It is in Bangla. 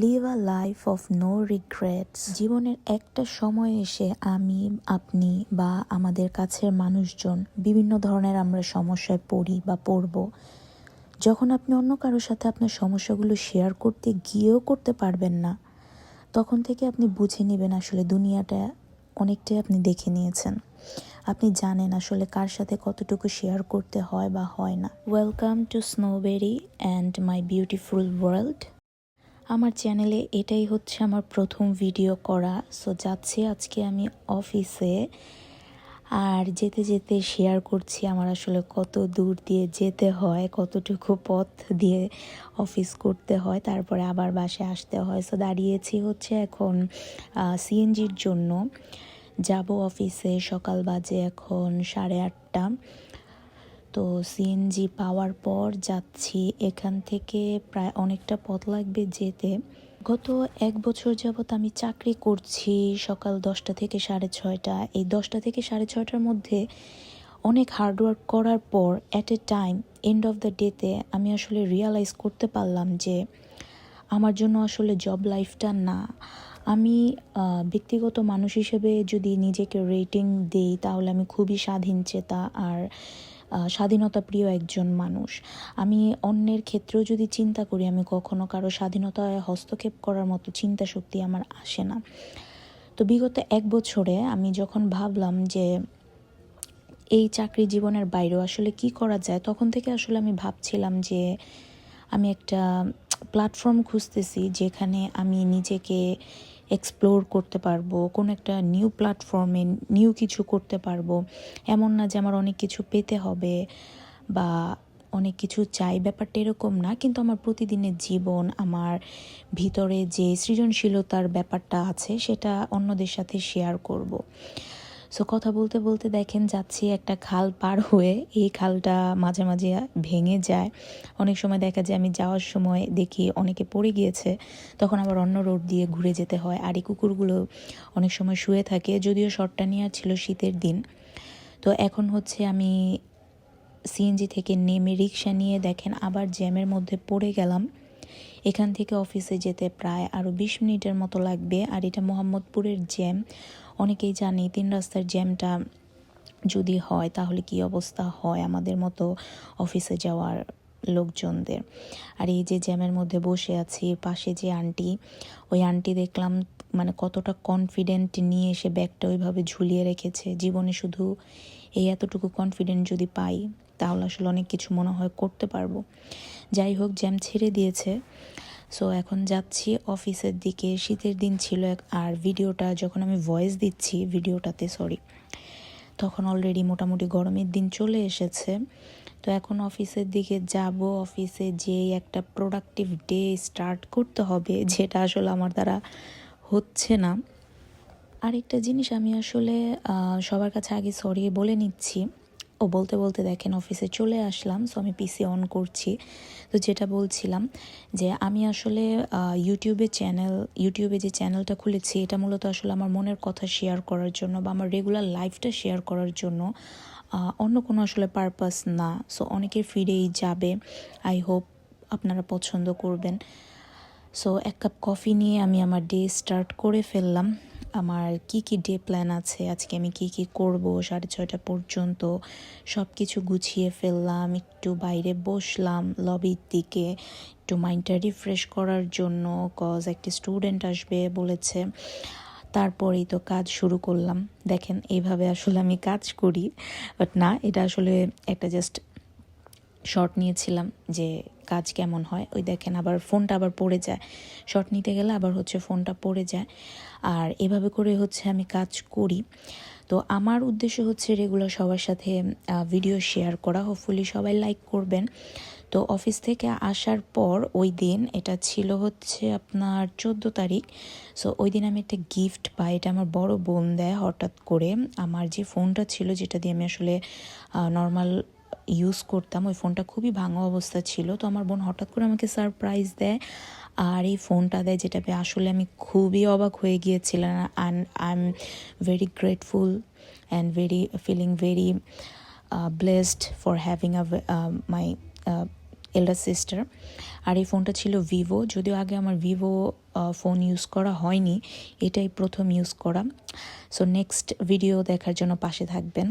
Leave a life of no regrets. জীবনের একটা সময় এসে আমি, আপনি বা আমাদের কাছের মানুষজন বিভিন্ন ধরনের আমরা সমস্যায় পড়ি বা পড়ব। যখন আপনি অন্য কারোর সাথে আপনার সমস্যাগুলো শেয়ার করতে গিয়েও করতে পারবেন না, তখন থেকে আপনি বুঝে নেবেন আসলে দুনিয়াটা অনেকটাই আপনি দেখে নিয়েছেন। আপনি জানেন আসলে কার সাথে কতটুকু শেয়ার করতে হয় বা হয় না। Welcome to Snowberry and my beautiful world. আমার চ্যানেলে এটাই হচ্ছে আমার প্রথম ভিডিও করা। সো যাচ্ছি আজকে আমি অফিসে, আর যেতে যেতে শেয়ার করছি আমার আসলে কত দূর দিয়ে যেতে হয়, কতটুকু পথ দিয়ে অফিস করতে হয়, তারপরে আবার বাসায় আসতে হয়। সো দাঁড়িয়েছি হচ্ছে এখন সিএনজির জন্য। যাব অফিসে, সকাল বাজে এখন 8:30। তো সিএনজি পাওয়ার পর যাচ্ছি। এখান থেকে প্রায় অনেকটা পথ লাগবে যেতে। গত 1 বছর যাবৎ আমি চাকরি করছি সকাল 10টা থেকে 6:30। এই 10টা থেকে 6:30টার মধ্যে অনেক হার্ডওয়ার্ক করার পর at a time end of the ডেতে আমি আসলে রিয়ালাইজ করতে পারলাম যে আমার জন্য আসলে জব লাইফটা না। আমি ব্যক্তিগত মানুষ হিসেবে যদি নিজেকে রেটিং দিই তাহলে আমি খুবই স্বাধীনচেতা আর স্বাধীনতা প্রিয় একজন মানুষ। আমি অন্যের ক্ষেত্রেও যদি চিন্তা করি, আমি কখনো কারো স্বাধীনতায় হস্তক্ষেপ করার মতো চিন্তা শক্তি আমার আসে না। তো বিগত 1 বছরে আমি যখন ভাবলাম যে এই চাকরি জীবনের বাইরেও আসলে কি করা যায়, তখন থেকে আসলে আমি ভাবছিলাম যে আমি একটা প্ল্যাটফর্ম খুঁজতেছি যেখানে আমি নিজেকে এক্সপ্লোর করতে পারবো, কোনো একটা নিউ প্ল্যাটফর্মে নিউ কিছু করতে পারবো। এমন না যে আমার অনেক কিছু পেতে হবে বা অনেক কিছু চাই, ব্যাপারটা এরকম না। কিন্তু আমার প্রতিদিনের জীবন, আমার ভিতরে যে সৃজনশীলতার ব্যাপারটা আছে সেটা অন্যদের সাথে শেয়ার করব। সো কথা বলতে বলতে দেখেন যাচ্ছি একটা খাল পার হয়ে। এই খালটা মাঝে মাঝে ভেঙে যায়। অনেক সময় দেখা যায় আমি যাওয়ার সময় দেখি অনেকে পড়ে গিয়েছে, তখন আবার অন্য রোড দিয়ে ঘুরে যেতে হয়। আর এই কুকুরগুলো অনেক সময় শুয়ে থাকে, যদিও শর্টটা নেওয়া ছিল শীতের দিন। তো এখন হচ্ছে আমি সিএনজি থেকে নেমে রিক্সা নিয়ে দেখেন আবার জ্যামের মধ্যে পড়ে গেলাম। এখান থেকে অফিসে যেতে প্রায় আরও 20 মিনিটের মতো লাগবে। আর এটা মোহাম্মদপুরের জ্যাম, অনেকেই জানি 3 রাস্তার জ্যামটা যদি হয় তাহলে কি অবস্থা হয় আমাদের মতো অফিসে যাওয়ার লোকজনদের। আর এই যে জ্যামের মধ্যে বসে আছি, পাশে যে আন্টি, ওই আন্টি দেখলাম মানে কতটা কনফিডেন্ট নিয়ে এসে ব্যাগটা ওইভাবে ঝুলিয়ে রেখেছে। জীবনে শুধু এই এতটুকু কনফিডেন্ট যদি পাই তাহলে আসলে অনেক কিছু মনে হয় করতে পারবো। যাই হোক, জ্যাম ছেড়ে দিয়েছে। সো এখন যাচ্ছি অফিসের দিকে। শীতের দিন ছিল, আর ভিডিওটা যখন আমি ভয়েস দিচ্ছি ভিডিওটাতে তখন অলরেডি মোটামুটি গরমের দিন চলে এসেছে। তো এখন অফিসের দিকে যাব। অফিসে যেই একটা প্রোডাক্টিভ ডে স্টার্ট করতে হবে, যেটা আসলে আমার দ্বারা হচ্ছে না। আরেকটা জিনিস আমি আসলে সবার কাছে আগে সরি বলে নিচ্ছি। বলতে বলতে দেখেন অফিসে চলে আসলাম। সো আমি পিসি অন করছি। তো যেটা বলছিলাম যে আমি আসলে ইউটিউবে যে চ্যানেলটা খুলেছি, এটা মূলত আসলে আমার মনের কথা শেয়ার করার জন্য বা আমার রেগুলার লাইফটা শেয়ার করার জন্য, অন্য কোনো আসলে পারপাস না। সো অনেকের ফিডেই যাবে। আই হোপ আপনারা পছন্দ করবেন। সো 1 কাপ কফি নিয়ে আমি আমার ডে স্টার্ট করে ফেললাম। আমার কি কি ডে প্ল্যান আছে, আজকে আমি কি কি করব 6:30 পর্যন্ত সব কিছু গুছিয়ে ফেললাম। একটু বাইরে বসলাম লবির দিকে, একটু মাইন্ডটা রিফ্রেশ করার জন্য, কজ একটা স্টুডেন্ট আসবে বলেছে। তারপরেই তো কাজ শুরু করলাম। দেখেন এইভাবে আসলে আমি কাজ করি, বাট না, এটা আসলে একটা জাস্ট শর্ট নিয়েছিলাম যে কাজ কেমন হয়। ওই দেখেন আবার ফোনটা আবার পড়ে যায়, শর্ট নিতে গেলে আবার হচ্ছে ফোনটা পড়ে যায়। আর এভাবে করে হচ্ছে আমি কাজ করি। তো আমার উদ্দেশ্য হচ্ছে রেগুলার সবার সাথে ভিডিও শেয়ার করা, হোপফুলি সবাই লাইক করবেন। তো অফিস থেকে আসার পর ওই দিন, এটা ছিল হচ্ছে আপনার 14 তারিখ। সো ওই দিন আমি একটা গিফট পাই, এটা আমার বড় বোন দেয় হঠাৎ করে। আমার যে ফোনটা ছিল, যেটা দিয়ে আমি আসলে নর্মাল ইউজ করতাম, ওই ফোনটা খুবই ভাঙা অবস্থা ছিল। তো আমার বোন হঠাৎ করে আমাকে সারপ্রাইজ দেয় আর এই ফোনটা দেয়, যেটা পেয়ে আসলে আমি খুবই অবাক হয়ে গিয়েছিলাম। And I am very grateful and feeling very blessed for having my elder sister. আর এই ফোনটা ছিল ভিভো, যদিও আগে আমার ভিভো ফোন ইউজ করা হয়নি, এটাই প্রথম ইউজ করা। সো নেক্সট ভিডিও দেখার জন্য পাশে থাকবেন।